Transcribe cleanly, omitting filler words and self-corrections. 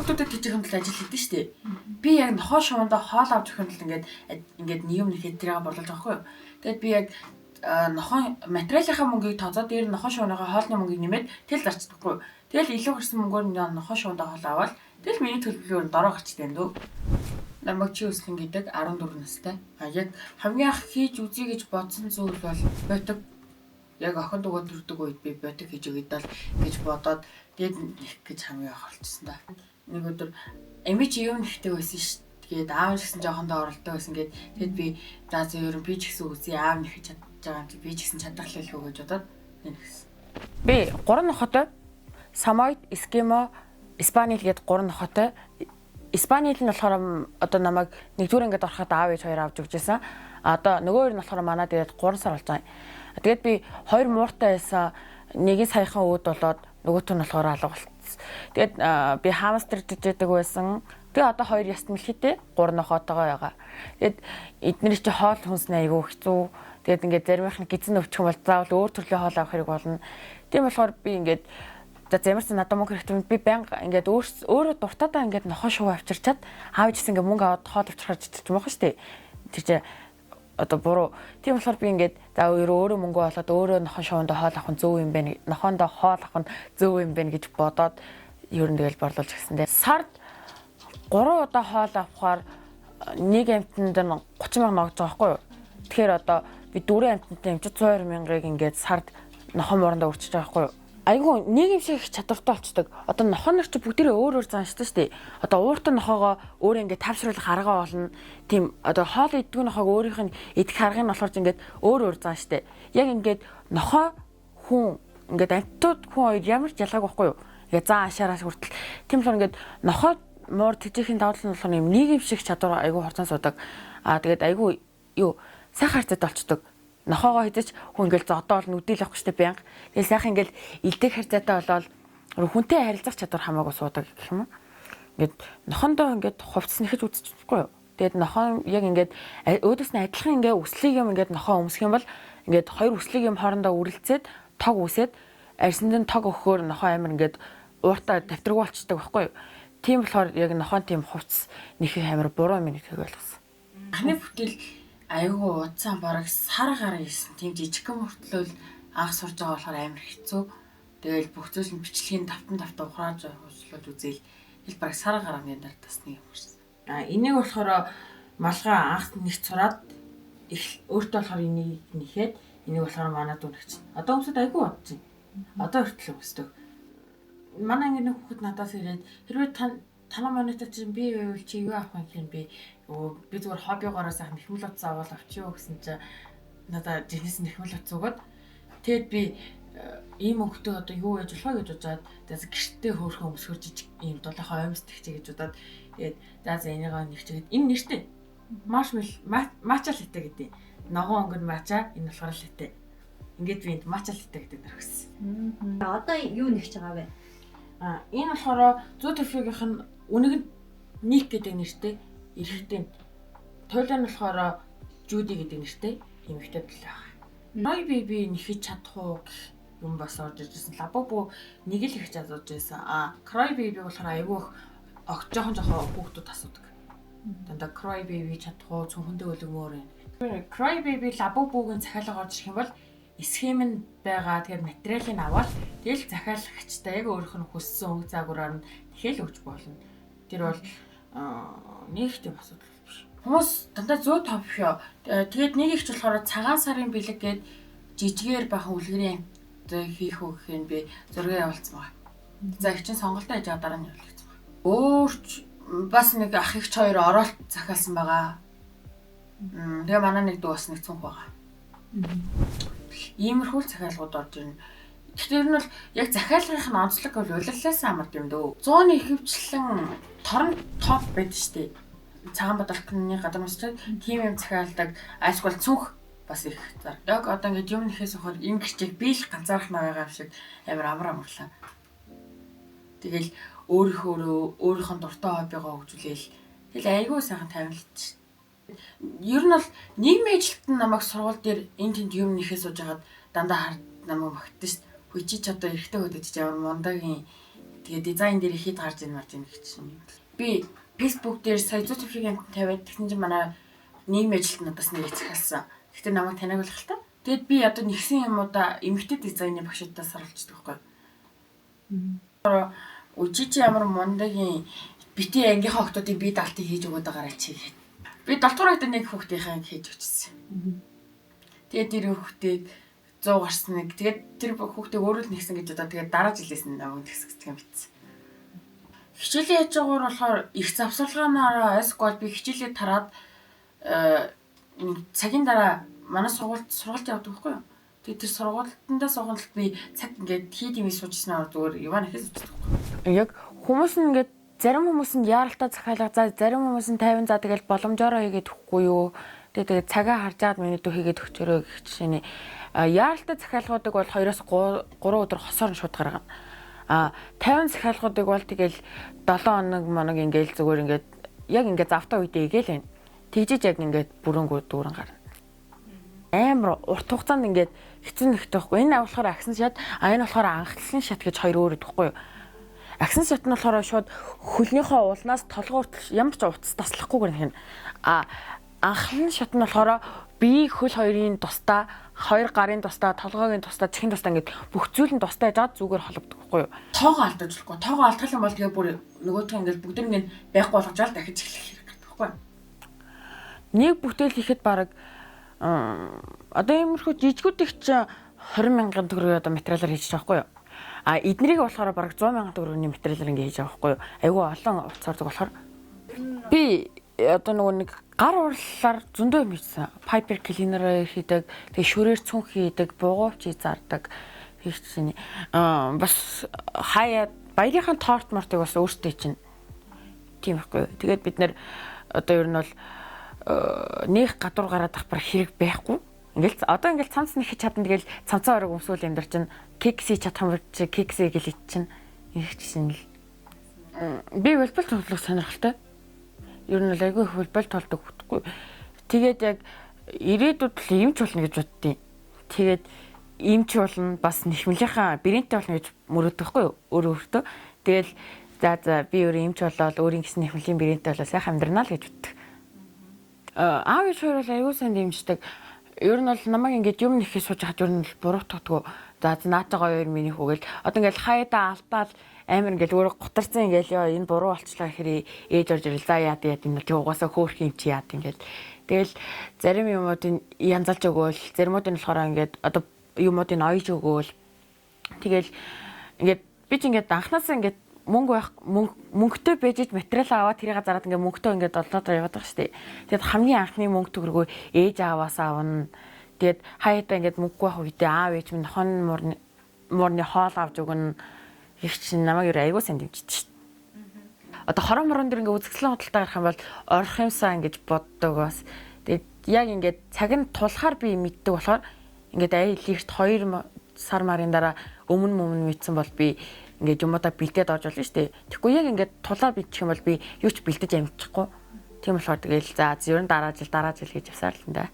хүүхдүүдэд хийж байгаа юм л ажил хийдэж штэ. Би яг нохоо шувандаа хоол авч өгөх юм л ингээд нийгэм нэхэд тэрийг борлуулж байгаа хгүй юу. Тэгэд би яг нохоо материалынхаа мөнгийг тооцоод дээр нохоо шууныхаа хоолны мөнгийг нэмээд тэл зарчдаггүй. Тэгэл илүү хэрсэн мөнгөөр нохоо шуундаа хоол аваад тэгэл миний төлбөрөөр дороо гарчтай дөө. Намайг чи өсгөн гэдэг 14 настай. Яг хамгийн анх хийж үзье гэж бодсон зүйл бол ботог. Яг охин дугаар төрдөг үед би ботог хийж өгöd л гэж бодоод тэгээд нэх гэж хамгийн анх олчихсон да. Нэг өдөр эми чи юм нэхтэй байсан ш. Тэгээд аав гэсэн жоохондоо оролддог байсан гээд тэгэд би за зөвөр би ч гэсэн үзье аав нэхэж чадж байгаа юм чи би ч гэсэн чадах хэлхөө гэж бодоод нэгсэн. Би 3 нохотой Самоид, Эскимо, Испанил гээд 3 нохотой. Испанил нь болохоор одоо намайг нэгдүгээр ангид ороход аав ээж хоёр авч өгчээсэн. Одоо нөгөө хоёр нь болохоор манад ирээд 3 сар болж байгаа юм. Тэгээд би 2 мууртай байсан. Нэг нь саяхан үүд болоод нөгөөт нь болохоор алга болчихсон. Тэгээд би хамстер дижээдэг байсан. Тэгээ одоо 2 яст мэлхийтэй 3 нохоотойгоо байгаа. Тэгээд эдгээр чи хоол хүнснээ айгүй хэцүү. Тэгээд ингээд заримх нь гизэн өвчих юм бол заавал өөр төрлийн хоол авах хэрэг болно. Тийм болохоор би ингээд за замарсан надад мөнгө хэрэгтэй би байнга ингээд өөрөө дуртаадаа ингээд нохоо шуу авчирчаад аав ижсэн ингээд мөнгө аваад хоол авчирхаж идчих юм байна шүү дээ. Тэр чинь одоо буруу. Тийм болохоор би ингээд за өөрөө мөнгө олоод өөрөө нохоо шуунд хоол авах нь зөв юм байна. Нохоондоо хоол авах нь зөв юм байна гэж бодоод ер нь тэгэл борлуулж гисэн дээ. Сард 3 удаа хоол авахаар нэг амтнд нь 30 мянга ногж байгаа байхгүй юу? Тэгэхээр одоо би 4 амтнтай амчид 120 мянгаыг ингээд сард нохоо моорондоо өрчиж байгаа байхгүй юу? Айгүй нэг юм шиг их чадвартай болчдөг. Одоо нохоо нар чи бүгдээрээ өөр зааштай шүү дээ. Одоо ууртан нохоогоо өөрөө ингээд тавшруулах арга болно. Тийм одоо хоол иддэг нохоог өөрийнх нь идэх аргыг нь болохоор ингээд өөр зааштай. Яг ингээд нохоо хүн ингээд амттууд хүн хоёр ямар ч ялгаагүй байхгүй юу? Ингээд зан ашаараас хүртэл. Тийм болохоор ингээд нохоо муур тэжээхийн давуу тал нь болохоор юм нэг юм шиг чадвар айгүй хорцон суудаг. Тэгээд айгүй юу сайхан харцад болчдөг. Нохоогоо хидэж хүн ингээл зодоол нүдэл авах штэ байнга. Тэгэл сайхан ингээл илдэг харьцаатай болоод хүнтэй харилцах чадвар хамаагүй суудаг гэх юм уу. Ингээд нохондоо ингээд хувцас нэхэж үзчихгүй юу. Тэгээд нохоо яг ингээд өөдөөс нь адилхан ингээд өслийг юм ингээд нохоо өмсөх юм бол ингээд хоёр өслийг юм хоорондоо үрэлцээд тог үсээд арьсанд нь тог өгөхөөр нохоо амир ингээд ууртаа давтаргүй болчдөг байхгүй юу. Тийм болохоор яг нохоон тийм хувцас нэхэх амир буруу юм гэдгийг ойлгосон. Анхны бүтээл айгүй удсан бараг сар гараа хийсэн. Тийм жижигхэн мөртлөөл анх сурж байгаа болохоор амар хэцүү. Тэгэл бүх зүйл нь бичлэгийн тавтан ухрааж хурцлуулж үзээл хэл бараг сар гарааны дараа тасны юм шиг. Энийг болохоор малгай анх нэгт сураад их өөртөө болохоор энийг нэхэд энийг болохоор манад үнэгч. Одоо хүмүүсд айгүй бодож байна. Одоо хүртэл өсдөг. Манай ингэ нэг хүүхэд надаас ирээд хэрвээ танаа манайтай чинь би байвал чи юу авах юм бэ? Би зүгээр хоббигоороо сайхан нэхмэл утас аваад авчихё гэсэн чинь надаа жинхэнэ нэхмэл утас өгöd. Тэгэд би ийм өнгөтэй одоо юу яаж болох гэж бодоод тэгээд гэртээ хөөрхөн өмсгөр жижиг ийм дулаахаа оймс тэгчээ гэж бодоод тэгээд за энийгаа нэгчгээд энэ нэртэй маршмел мача латте гэдэг. Ногоон өнгөнд мача энэ болохоор латте. Ингээд би энд мача латте гэдэг нэрхсэн. Одоо юу нэгч байгаа вэ? Энэ болохоор зүү төрфигийнх нь үнэг ник гэдэг нэртэй эрэхтэй. Тойлон болохоор Жуди гэдэг нэртэй эмэгтэй төлөө байгаа. Би нэхэж чадах уу гэх юм бас орж ирсэн. Лабобо нэг л их чадуулж байсан. Cry baby болохоор айгүй жохон хүүхдүүд асуудаг. Дандаа Cry baby чадах уу цүнхэндээ өлөгмөр юм. Cry baby лабобогийн захиалга орж ирэх юм бол схем нь байгаа. Тэгэхээр материалыг аваад тэгэл захиалагчтай яг өөрийнх нь хүссэн өнгө заагураар нь тэхэл өгч болно. Тэр бол нэг тийм асуудал биш. Хүмүүс дандаа 100 биш ёо. Тэгээд нэг ихч болохоор цагаан сарын бэлэг гээд жижигээр бахан үлгэрийн хийх үг гэх юм би зураг явуулсан байгаа. За их чинь сонголтоо хийж байгаа дараа нь явуулсан байгаа. Өөрч бас нэг ах ихч хоёр оролт захиалсан байгаа. Тэгээ манай нэг дүү бас нэг цүнх байгаа. Иймэрхүү захиалгууд орж ирнэ. Тэгэхээр нь бол яг захиалгын онцлог бол улирлаас амард юм дөө. 100-ны ихэвчлэн торон топ байдаг штеп. Цагаан бодолтны гадамжтай тийм юм захиалдаг. Айсгол цүнх бас их зар. Яг одоо ингээд юм нэхээс хохор энэ гэрчийг би л ганцаарх байгаа юм шиг амар амарлаа. Тэгэл өөрийнхөө дуртай хоббигоо хөгжүүлээл. Тэгэл айгүй сайхан тавилж. Ер нь бол нийгмийн ажилтан намайг сургууль дээр энэ тэнд юм нэхээ сууж хагаад дандаа намайг багтдаг шүү дээ. Хүй чи одоо эрэгтэй хөдөж ямар мундагийн тэгээ дизайн дээр хэд гарч ийн марж ийн гэх чинь. Би Facebook дээр сая 100 төгрөгийн амт тавиад тэгсэн чинь манай нийгмийн ажилтнуудаас нэг захиалсан. Гэхдээ намайг таныг болох л та. Тэгэд би одоо нэгсэн юмудаа эмэгтэй дизайны багшуудаас сарлцдаг байхгүй. Үжиж ямар мундагийн бити ангийнхаа хүмүүсийг би далтыг хийж өгöd байгаарай чи. Би 7 дугаар хатад нэг хүүхдийнхээ хийж өчсөн. Тэгээд тэр хүүхдийг 100 гарсан нэг. Тэгээд тэр хүүхдийг өөрөө л нэгсэн гэж одоо тэгээд дараа жилээс нь намайг тэгсгэж юм битсэн. Хичээлээ яаж байгаагаар болохоор их завсарлагаараа эсгол би хичээлээ тараад цагийн дараа манай сургуульд явдаг байхгүй юу? Тэгээд тэр сургуультандаа суугаад би цаг ингээд хийд юм суужснаар зүгээр яваа нэхээс үздэг байхгүй юу? Яг хүмүүс нь ингээд зарим хүмүүс нь яаралтай захиалга за зарим хүмүүс нь 50 за тэгэл боломжоор хийгээд өгөхгүй юу? Тэгээд цагаа харж аваад миний дүү хийгээд өгчөрөө гэх жишээний яаралтай захиалгуудыг бол 2-оос 3 өдөр хосоор нь шууд гаргана. 50 захиалгуудыг бол тэгэл 7 хоног моног ингээл зүгээр ингээд яг ингээд завтаа үедээ игээл байна. Тэгжиж яг ингээд бүрөнгүү дүүрэн гарна. Амар урт хугацаанд ингээд хэцүү нэгтэй байхгүй. Энэ болохоор агсан шат, энэ болохоор анхлын шат гэж хоёр өөр өгдөхгүй юу? Агсан шат нь болохоор шууд хөлнийхөө уулнаас толгой хүртэл ямар ч утас таслахгүйгээр нэг. Анхлын шат нь болохоор бие хөл хоёрын тусдаа, хоёр гарын тусдаа, толгойн тусдаа, чихэн тусдаа ингээд бүх зүйл нь тусдаа яжгаад зүгээр холбогддог байхгүй юу? Тоогоо алдаж болохгүй. Тоогоо алдах юм бол тэгээ бүр нөгөөдх ингээд бүгд ингээд байхгүй болгожаал дахиж эхлэх хэрэг байхгүй юу? Нэг бүтээл хийхэд бараг одоо иймэрхүү жижигүүдийг чи 20,000 төгрөгийн одоо материалаар хийж байгаа байхгүй юу? Эднэрийг болохоор бараг 100,000 төгрөгийн материалаар ингээд хийж байгаа байхгүй юу? Айгүй олон уцаардаг болохоор би одоо нөгөө нэг гар урлалаар зөндөө юм хийсэн. Piper cleaner хийдэг, тэгээ шүрээр цүн хийдэг, бугуувч зардаг хийх чинь. Бас хаяа баярынхаа торт мортыг бас өөртөө чинь тийм байхгүй. Тэгээд бид нэр одоо ер нь бол нэг гадуур гараад авах хэрэг байхгүй. Ингээл одоо ингээл цамц нэг хийж чадна тэгэл цамцаа орог өмсвөл амьдрал чинь кекси чадах юм чи кекси гэл ич чинь их чинь л би волейбол тоглох сонирхолтой. Ер нь л айгүй их волейбол тоглодог хөтгүй. Тэгээд яг ирээдүйд л эмч болно гэж боддیں۔ Тэгээд эмч болно бас нэхмлийнхаа бэрэнтэй болно гэж мөрөөддөг байхгүй юу? Өөрөө. Тэгэл за би өөрөө эмч болоод өөрийн гэсэн нэхмлийн бэрэнтэй болоо сайхан амьдрнаа л гэж боддог. Аав ээж хоёр бол аюу сан дэмждэг. Ер нь бол намайг ингээд юм нэхээ сууж хаад ер нь буруутгадгүй. За наатагаа хоёр миний хүүгээл одоо ингээд хаяада алдаал амар ингээд өөрөө гутарсан ингээд ёо энэ буруу болчлаа гэхээр ээж орж ирэл за яад энэ тий угаасаа хөөх юм чи яад ингээд. Тэгэл зарим юмуудыг янзалж өгөөл заримууд нь болохоор ингээд одоо юмуудыг ойж өгөөл. Тэгэл ингээд би ч ингээд анханасаа ингээд мөнгө байх мөнгөтэй бежиж материал аваад тэрийг зараад ингээ мөнгөтэй ингээ доллоод яваад байгаа шүү дээ. Тэгэд хамгийн анхны мөнгө төгрөгөө ээж аваас авна. Тэгэд хаяатаа ингээ мөнгө байх үедээ аав ээж минь хон муурны хоол авч өгнө. Их чинь намайг юу айгуу сайн дэмжиж шүү дээ. Одоо хорон морон дэр ингээ үзэсгэлэн худалдаа гарах юм бол орох юмсаа ингэж боддог бас. Тэгэд яг ингээ цаг нь тулахаар би мэддэг болохоор ингээ айлигт 2 сар марын дараа өмнө мэдсэн бол би ингээд юмудаа бэлдээд орж болно шүү дээ. Тэгэхгүй яг ингээд тулаа бичих юм бол би юу ч бэлдэж амжихгүй. Тийм болохоор тэгэл за ер нь дараа жил гэж явсаар л энэ да.